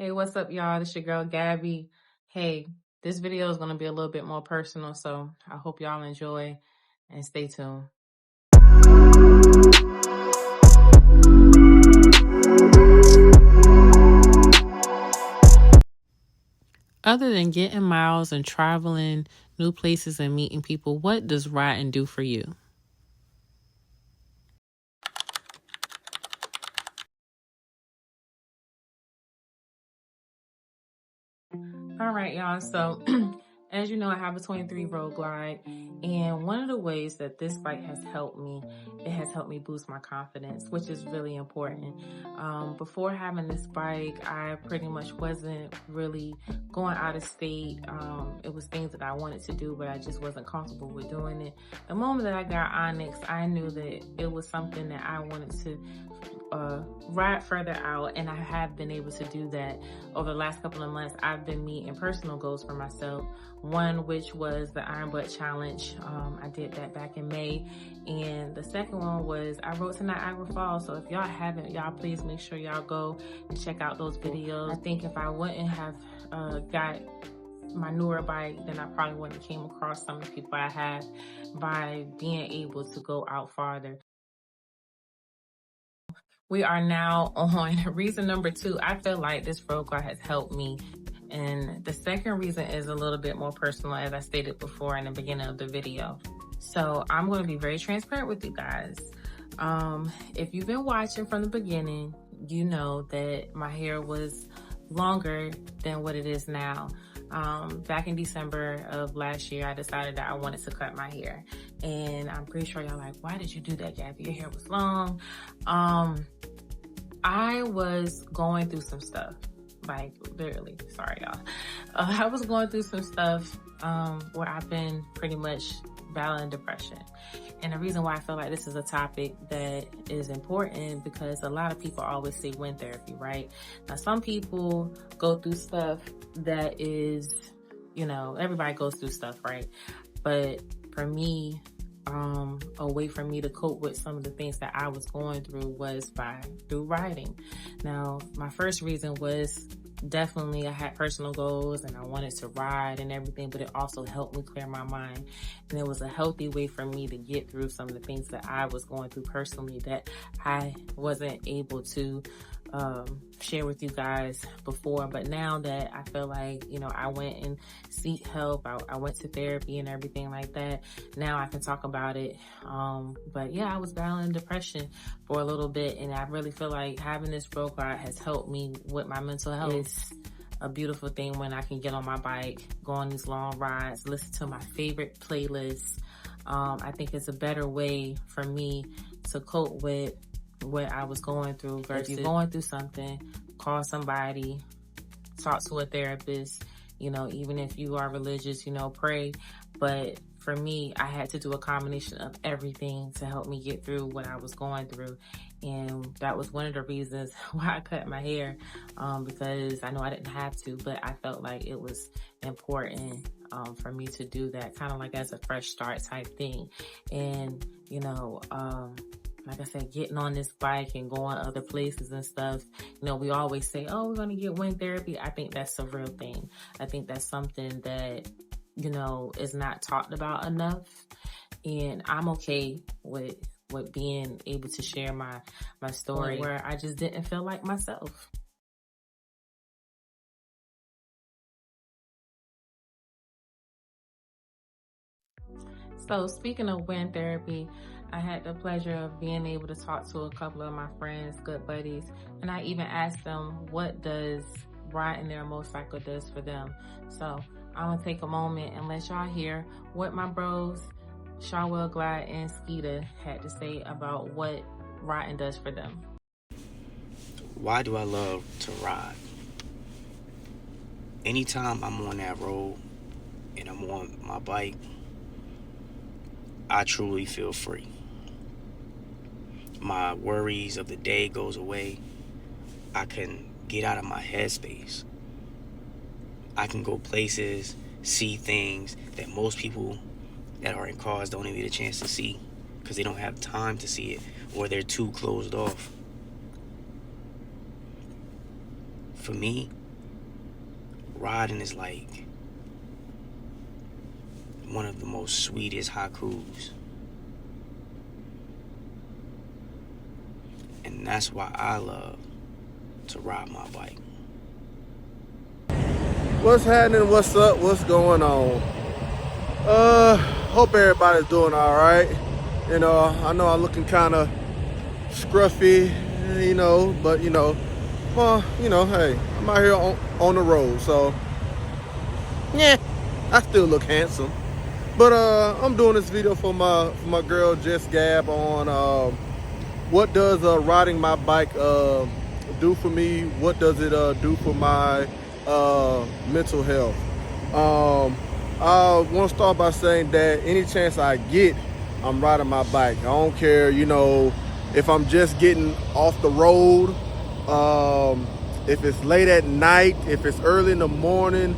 Hey, what's up, y'all? This your girl, Gabby. Hey, this video is going to be a little bit more personal, so I hope y'all enjoy and stay tuned. Other than getting miles and traveling new places and meeting people, what does riding do for you? All right, y'all. So, as you know, I have a 23 Road Glide, and one of the ways that this bike has helped me, it has helped me boost my confidence, which is really important. Before having this bike, I pretty much wasn't really going out of state. It was things that I wanted to do, but I just wasn't comfortable with doing it. The moment that I got Onyx, I knew that it was something that I wanted to ride further out, and I have been able to do that. Over the last couple of months, I've been meeting personal goals for myself. One, which was the Iron Butt Challenge. I did that back in May. And the second one was I rode to Niagara Falls. So if y'all haven't, y'all please make sure y'all go and check out those videos. I think if I wouldn't have got my newer bike, then I probably wouldn't have came across some of the people I have by being able to go out farther. We are now on reason number 2. I feel like this road glide has helped me. And the second reason is a little bit more personal, as I stated before in the beginning of the video. So I'm going to be very transparent with you guys. If you've been watching from the beginning, you know that my hair was longer than what it is now. Back in December of last year, I decided that I wanted to cut my hair. And I'm pretty sure y'all like, why did you do that, Gabby? Your hair was long. I was going through some stuff, like literally, sorry y'all. I was going through some stuff where I've been pretty much battling depression. And the reason why I feel like this is a topic that is important, because a lot of people always say wind therapy, right? Now, some people go through stuff that is, you know, everybody goes through stuff, right? But for me, a way for me to cope with some of the things that I was going through was through riding. Now, my first reason was definitely I had personal goals and I wanted to ride and everything, but it also helped me clear my mind. And it was a healthy way for me to get through some of the things that I was going through personally that I wasn't able to share with you guys before. But now that I feel like, you know, I went and seek help, I went to therapy and everything like that, now I can talk about it. But yeah, I was battling depression for a little bit, and I really feel like having this road glide has helped me with my mental health. It's a beautiful thing when I can get on my bike, go on these long rides, listen to my favorite playlists. I think it's a better way for me to cope with what I was going through versus going through something, call somebody, talk to a therapist, you know, even if you are religious, you know, pray. But for me, I had to do a combination of everything to help me get through what I was going through. And that was one of the reasons why I cut my hair, because I know I didn't have to, but I felt like it was important for me to do that, kind of like as a fresh start type thing. And, you know, like I said, getting on this bike and going other places and stuff, you know, we always say, oh, we're going to get wind therapy. I think that's a real thing. I think that's something that, you know, is not talked about enough. And I'm okay with being able to share my story where I just didn't feel like myself. So speaking of wind therapy, I had the pleasure of being able to talk to a couple of my friends, good buddies, and I even asked them what does riding their motorcycle does for them. So I'm gonna take a moment and let y'all hear what my bros, Shawwell Glide and Skeeta, had to say about what riding does for them. Why do I love to ride? Anytime I'm on that road and I'm on my bike, I truly feel free. My worries of the day goes away. I can get out of my headspace. I can go places, see things that most people that are in cars don't even get a chance to see because they don't have time to see it, or they're too closed off. For me, riding is like one of the most sweetest haikus. And that's why I love to ride my bike. What's happening? What's up? What's going on? Hope everybody's doing all right. You know, I know I'm looking kind of scruffy, you know, but well, hey, I'm out here on the road, so yeah, I still look handsome. But I'm doing this video for my girl Jess Gab on what does riding my bike do for me? What does it do for my mental health? I want to start by saying that any chance I get, I'm riding my bike. I don't care, if I'm just getting off the road, if it's late at night, if it's early in the morning.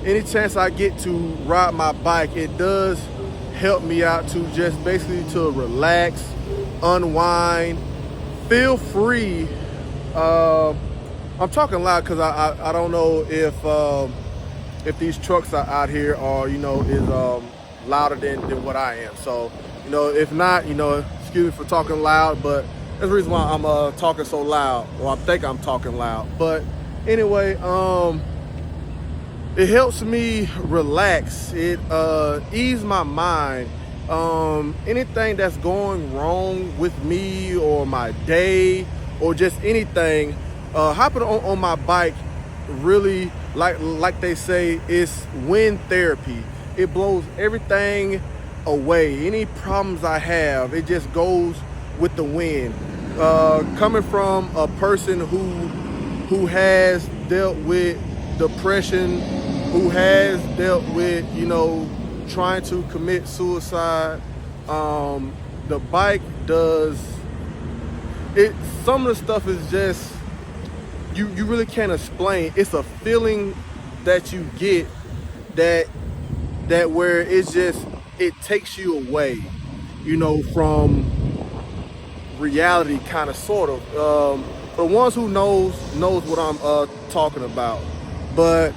Any chance I get to ride my bike, it does help me out to just basically to relax, unwind, feel free. I'm talking loud because I don't know if these trucks are out here are is louder than what I am. So if not, excuse me for talking loud, but that's the reason why I'm talking so loud, or I think I'm talking loud. But anyway, it helps me relax. It eases my mind. Anything that's going wrong with me or my day or just anything, hopping on my bike really, like they say, is wind therapy. It blows everything away. Any problems I have, it just goes with the wind. Coming from a person who has dealt with depression, who has dealt with trying to commit suicide, the bike does it. Some of the stuff is just you really can't explain. It's a feeling that you get that where it's just, it takes you away from reality, kind of, sort of. For the ones who knows what I'm talking about. But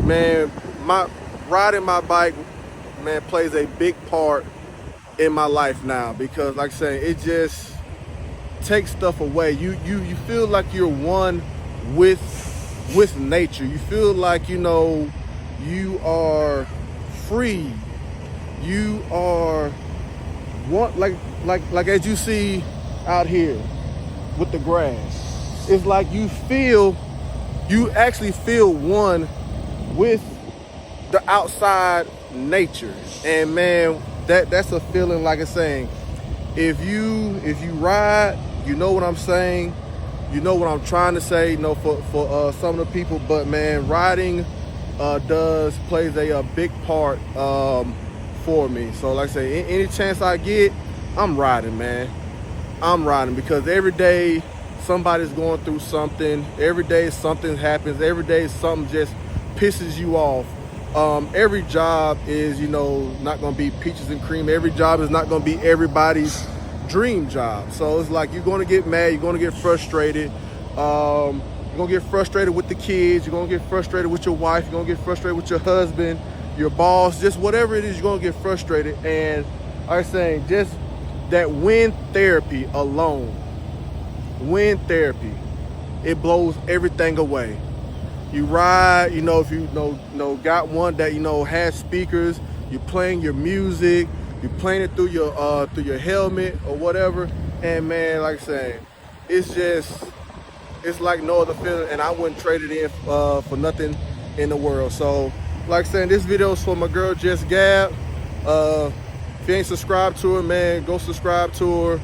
man, riding my bike, man, plays a big part in my life now, because like I say, it just takes stuff away. You feel like you're one with nature. You feel like you are free. You are one, like as you see out here with the grass. It's like you actually feel one with the outside nature. And man, that's a feeling, like it's saying, if you ride, you know what I'm saying, you know what I'm trying to say, for some of the people. But man, riding plays a big part for me. So like I say, any chance I get, I'm riding, man. I'm riding, because every day somebody's going through something. Every day something happens. Every day something just pisses you off. Every job is, not going to be peaches and cream. Every job is not going to be everybody's dream job. So it's like, you're going to get mad. You're going to get frustrated. You're going to get frustrated with the kids. You're going to get frustrated with your wife. You're going to get frustrated with your husband, your boss, just whatever it is, you're going to get frustrated. And like I'm saying, just that wind therapy alone, wind therapy, it blows everything away. You ride, if you got one that has speakers, you're playing your music, you're playing it through your helmet or whatever, and man, like I say, it's like no other feeling, and I wouldn't trade it in for nothing in the world. So like I said, this video is for my girl Jess Gab. If you ain't subscribed to her, man, go subscribe to her.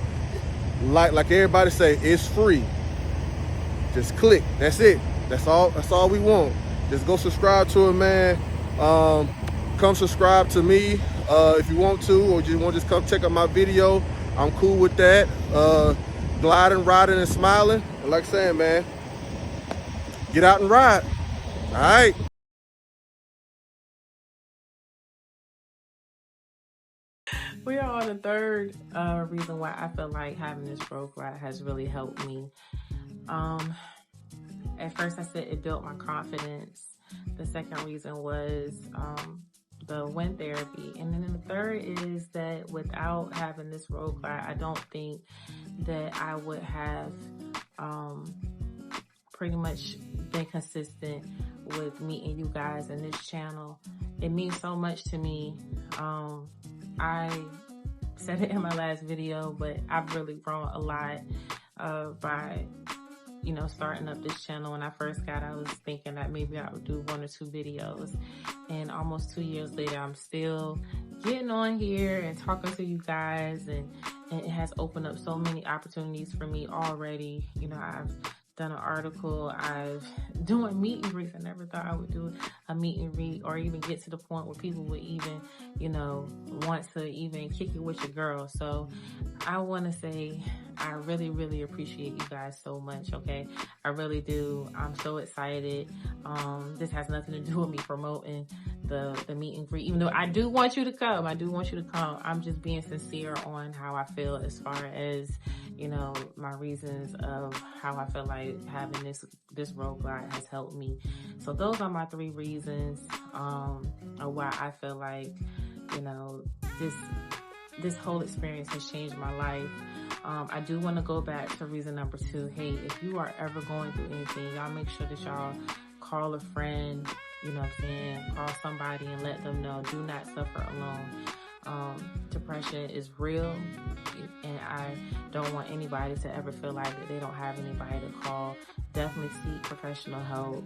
Like everybody say, it's free. Just click. That's it. That's all we want. Just go subscribe to her, man. Come subscribe to me if you want to, or you want to just come check out my video. I'm cool with that. Gliding, riding, and smiling. And like saying, man, get out and ride. All right. We are on the third reason why I feel like having this broke ride has really helped me. at first I said it built my confidence. The second reason was the wind therapy. And then the third is that without having this roadblock, I don't think that I would have pretty much been consistent with meeting you guys in this channel. It means so much to me. I said it in my last video, but I've really grown a lot by starting up this channel. When I first got, I was thinking that maybe I would do 1 or 2 videos, and almost 2 years later, I'm still getting on here and talking to you guys, and it has opened up so many opportunities for me already. I've done an article, I've doing meet and greets. I never thought I would do a meet and greet or even get to the point where people would even, want to even kick it with your girl. So I want to say I really, really appreciate you guys so much, okay? I really do. I'm so excited. This has nothing to do with me promoting the meet and greet, even though I do want you to come. I'm just being sincere on how I feel as far as, my reasons of how I feel like having this roadblock has helped me. So those are my 3 reasons of why I feel like, this whole experience has changed my life. I do want to go back to reason number 2. Hey, if you are ever going through anything, y'all make sure that y'all call a friend, call somebody and let them know. Do not suffer alone. Depression is real, and I don't want anybody to ever feel like that they don't have anybody to call. Definitely seek professional help.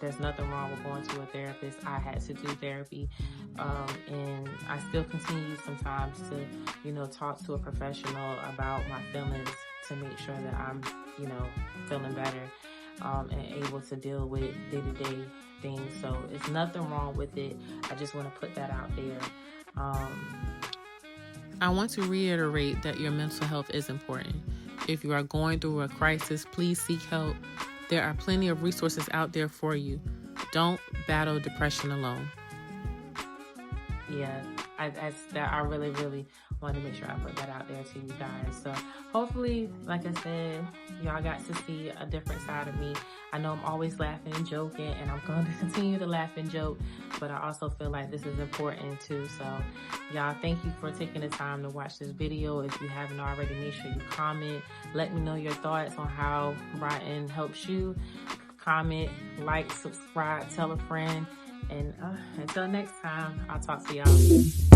There's nothing wrong with going to a therapist. I had to do therapy, and I still continue sometimes to, talk to a professional about my feelings to make sure that I'm, feeling better, and able to deal with day-to-day things. So it's nothing wrong with it. I just want to put that out there. I want to reiterate that your mental health is important. If you are going through a crisis, please seek help. There are plenty of resources out there for you. Don't battle depression alone. Yeah, I really, really want to make sure I put that out there to you guys. So hopefully, like I said, y'all got to see a different side of me. I know I'm always laughing and joking, and I'm going to continue to laugh and joke, but I also feel like this is important too. So y'all, thank you for taking the time to watch this video. If you haven't already, make sure you comment. Let me know your thoughts on how writing helps you. Comment, like, subscribe, tell a friend. And until next time, I'll talk to y'all.